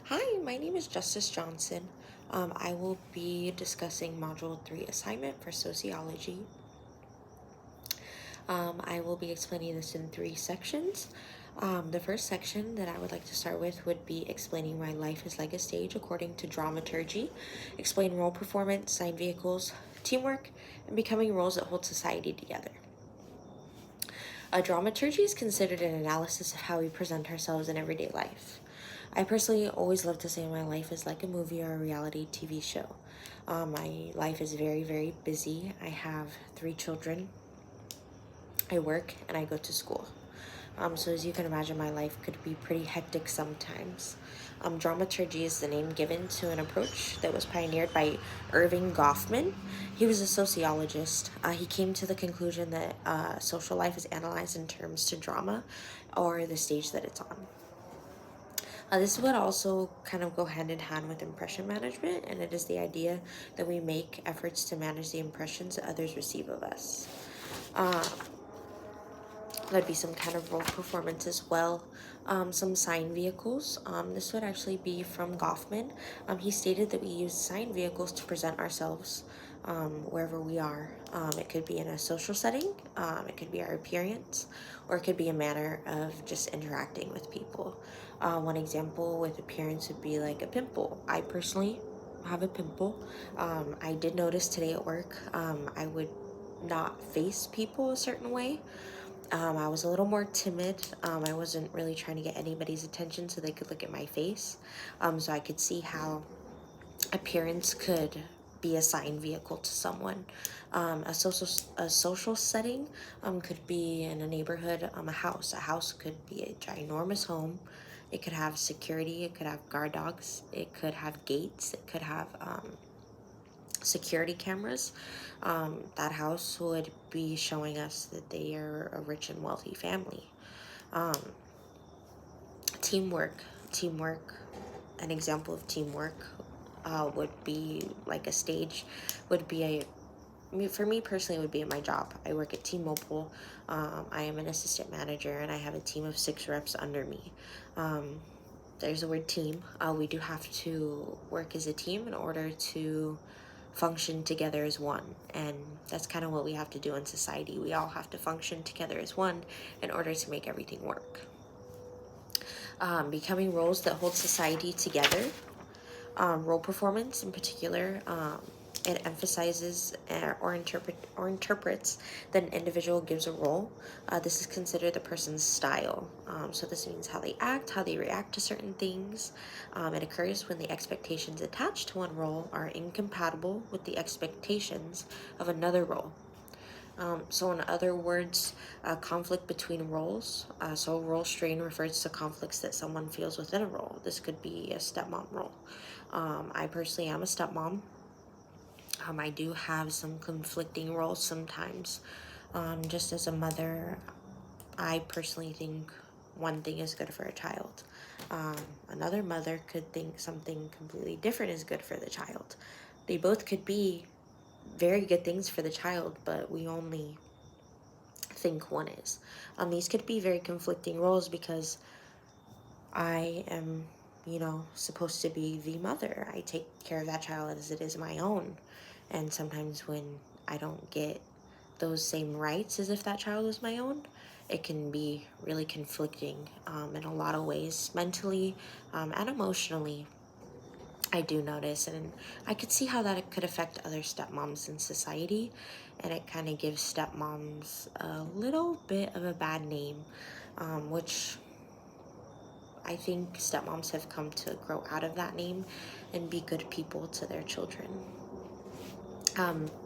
Hi, my name is Justice Johnson. I will be discussing Module 3 assignment for Sociology. I will be explaining this in 3 sections. The first section that I would like to start with would be explaining why life is like a stage according to dramaturgy, explain role performance, sign vehicles, teamwork, and becoming roles that hold society together. A dramaturgy is considered an analysis of how we present ourselves in everyday life. I personally always love to say my life is like a movie or a reality TV show. My life is very, very busy. I have 3 children. I work and I go to school. So as you can imagine, my life could be pretty hectic sometimes. Dramaturgy is the name given to an approach that was pioneered by Irving Goffman. He was a sociologist. He came to the conclusion that social life is analyzed in terms to drama or the stage that it's on. This would also kind of go hand in hand with impression management, and it is the idea that we make efforts to manage the impressions that others receive of us. That'd be some kind of role performance as well. Some sign vehicles. This would actually be from Goffman. He stated that we use sign vehicles to present ourselves wherever we are. It could be in a social setting, it could be our appearance, or it could be a manner of just interacting with people. One example with appearance would be like a pimple. I personally have a pimple. I did notice today at work, I would not face people a certain way. I was a little more timid. I wasn't really trying to get anybody's attention so they could look at my face. So I could see how appearance could be a sign vehicle to someone. A social setting could be in a neighborhood, a house. A house could be a ginormous home. It could have security. It could have guard dogs. It could have gates. It could have security cameras. That house would be showing us that they are a rich and wealthy family. Um, teamwork. An example of teamwork would be like a stage. Would be for me personally, would be at my job. I work at T-Mobile. I am an assistant manager, and I have a team of 6 reps under me. There's the word team. We do have to work as a team in order to function together as one, and that's kind of what we have to do in society. We all have to function together as one in order to make everything work. Becoming roles that hold society together. Role performance in particular, it emphasizes or interprets that an individual gives a role. This is considered the person's style. So this means how they act, how they react to certain things. It occurs when the expectations attached to one role are incompatible with the expectations of another role. So in other words, conflict between roles. So role strain refers to conflicts that someone feels within a role. This could be a stepmom role. I personally am a stepmom. I do have some conflicting roles sometimes. Just as a mother, I personally think one thing is good for a child. Another mother could think something completely different is good for the child. They both could be very good things for the child, but we only think one is. These could be very conflicting roles because I am, supposed to be the mother. I take care of that child as it is my own. And sometimes when I don't get those same rights as if that child was my own, it can be really conflicting in a lot of ways, mentally and emotionally. I do notice, and I could see how that could affect other stepmoms in society, and it kind of gives stepmoms a little bit of a bad name, which I think stepmoms have come to grow out of that name and be good people to their children.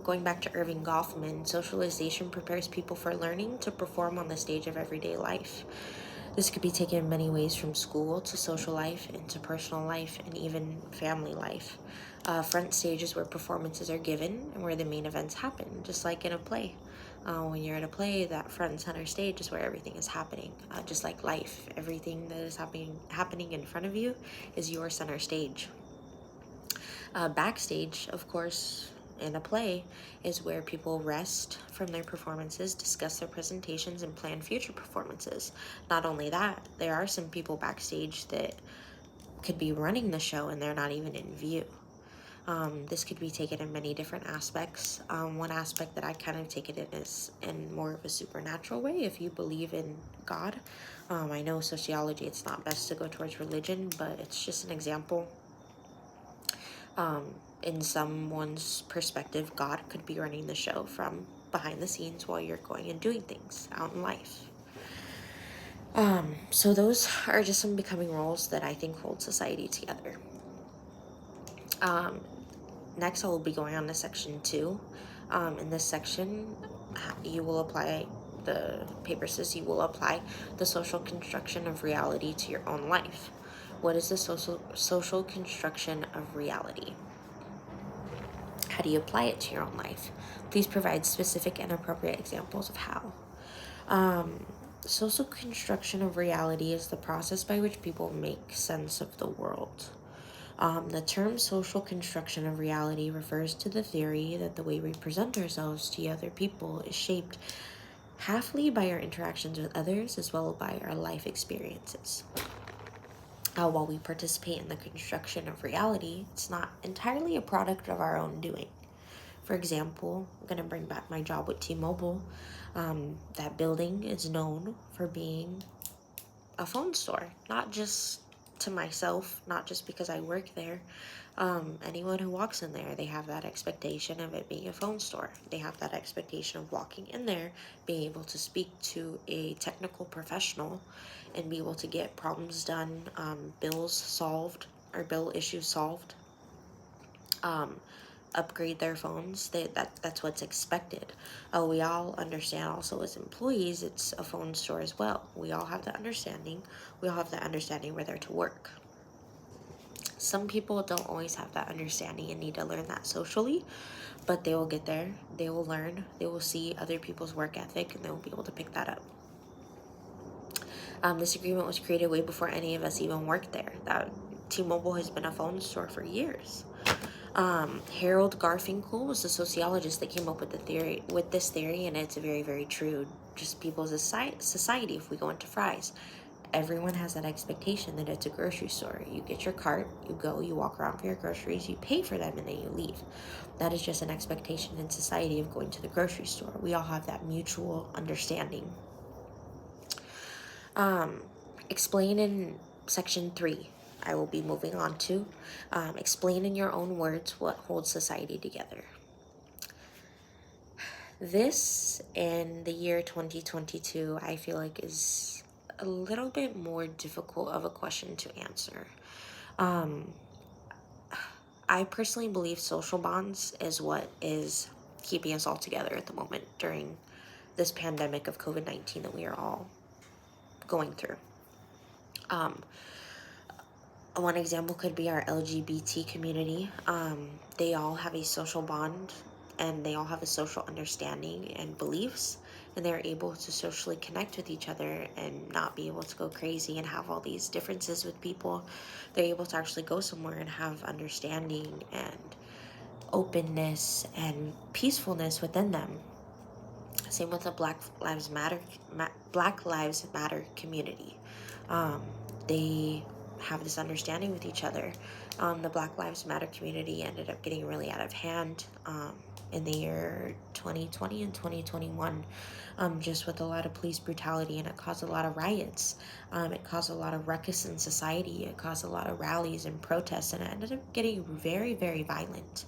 Going back to Irving Goffman, socialization prepares people for learning to perform on the stage of everyday life. This could be taken in many ways, from school to social life, into personal life, and even family life. Front stage is where performances are given and where the main events happen, just like in a play. When you're at a play, that front and center stage is where everything is happening. Just like life, everything that is happening in front of you is your center stage. Backstage, of course, in a play is where people rest from their performances, discuss their presentations, and plan future performances. Not only that, there are some people backstage that could be running the show and they're not even in view. This could be taken in many different aspects. One aspect that I kind of take it in is in more of a supernatural way, if you believe in God. I know sociology, it's not best to go towards religion, but it's just an example. In someone's perspective, God could be running the show from behind the scenes while you're going and doing things out in life. So those are just some becoming roles that I think hold society together. Next, I will be going on to section 2. In this section, you will apply, the paper says you will apply the social construction of reality to your own life. What is the social construction of reality? How do you apply it to your own life? Please provide specific and appropriate examples of how. Social construction of reality is the process by which people make sense of the world. The term social construction of reality refers to the theory that the way we present ourselves to other people is shaped halfly by our interactions with others as well as by our life experiences. While we participate in the construction of reality, it's not entirely a product of our own doing. For example, I'm going to bring back my job with T-Mobile. That building is known for being a phone store, not just to myself, not just because I work there. Anyone who walks in there, they have that expectation of it being a phone store. They have that expectation of walking in there, being able to speak to a technical professional and be able to get problems done, bills solved, or bill issues solved, upgrade their phones. That's what's expected. We all understand also as employees, it's a phone store as well. We all have the understanding. We all have the understanding we're there to work. Some people don't always have that understanding and need to learn that socially, but they will get there. They will learn. They will see other people's work ethic, and they will be able to pick that up. This agreement was created way before any of us even worked there. That T-Mobile has been a phone store for years. Harold Garfinkel was the sociologist that came up with this theory, and it's very, very true. Just people's society. If we go into Fry's, everyone has that expectation that it's a grocery store. You get your cart, you go, you walk around for your groceries, you pay for them, and then you leave. That is just an expectation in society of going to the grocery store. We all have that mutual understanding. Explain in section 3. I will be moving on to explain in your own words what holds society together. This, in the year 2022, I feel like is a little bit more difficult of a question to answer. I personally believe social bonds is what is keeping us all together at the moment during this pandemic of COVID-19 that we are all going through. One example could be our LGBT community. They all have a social bond and they all have a social understanding and beliefs, and they're able to socially connect with each other and not be able to go crazy and have all these differences with people. They're able to actually go somewhere and have understanding and openness and peacefulness within them. Same with the Black Lives Matter community. They have this understanding with each other. The Black Lives Matter community ended up getting really out of hand in the year 2020 and 2021, just with a lot of police brutality, and it caused a lot of riots. It caused a lot of ruckus in society. It caused a lot of rallies and protests, and it ended up getting very, very violent.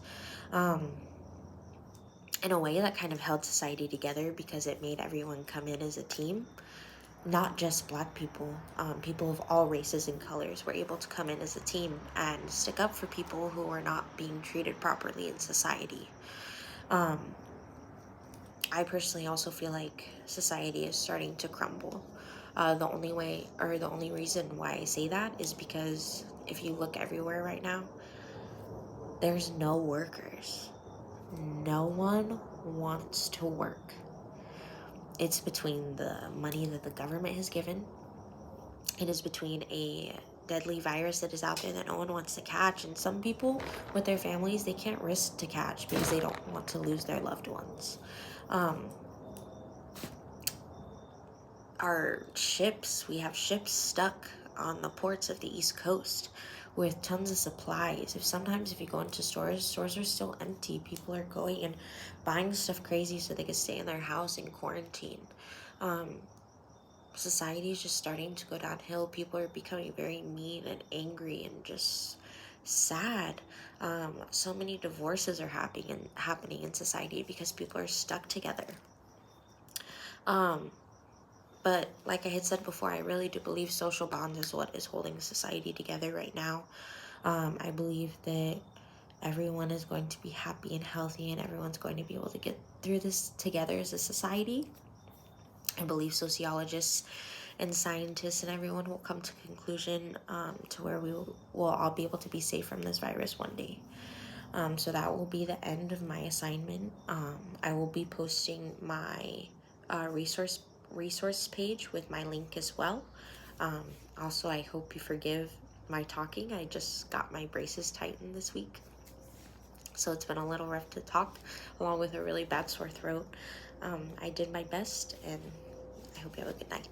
In a way that kind of held society together because it made everyone come in as a team. Not just Black people, people of all races and colors were able to come in as a team and stick up for people who were not being treated properly in society. I personally also feel like society is starting to crumble. The only reason why I say that is because if you look everywhere right now, there's no workers. No one wants to work. It's between the money that the government has given. It is between a deadly virus that is out there that no one wants to catch. And some people with their families, they can't risk to catch because they don't want to lose their loved ones. We have ships stuck on the ports of the East Coast with tons of supplies. If you go into stores are still empty. People are going and buying stuff crazy so they can stay in their house in quarantine. Um, Society is just starting to go downhill. People are becoming very mean and angry and just sad. So many divorces are happening in society because people are stuck together. Um, but like I had said before, I really do believe social bonds is what is holding society together right now. I believe that everyone is going to be happy and healthy, and everyone's going to be able to get through this together as a society. I believe sociologists and scientists and everyone will come to conclusion to where will all be able to be safe from this virus one day. So that will be the end of my assignment. I will be posting my resource page with my link as well. Also, I hope you forgive my talking. I just got my braces tightened this week, so it's been a little rough to talk, along with a really bad sore throat. I did my best, and I hope you have a good night.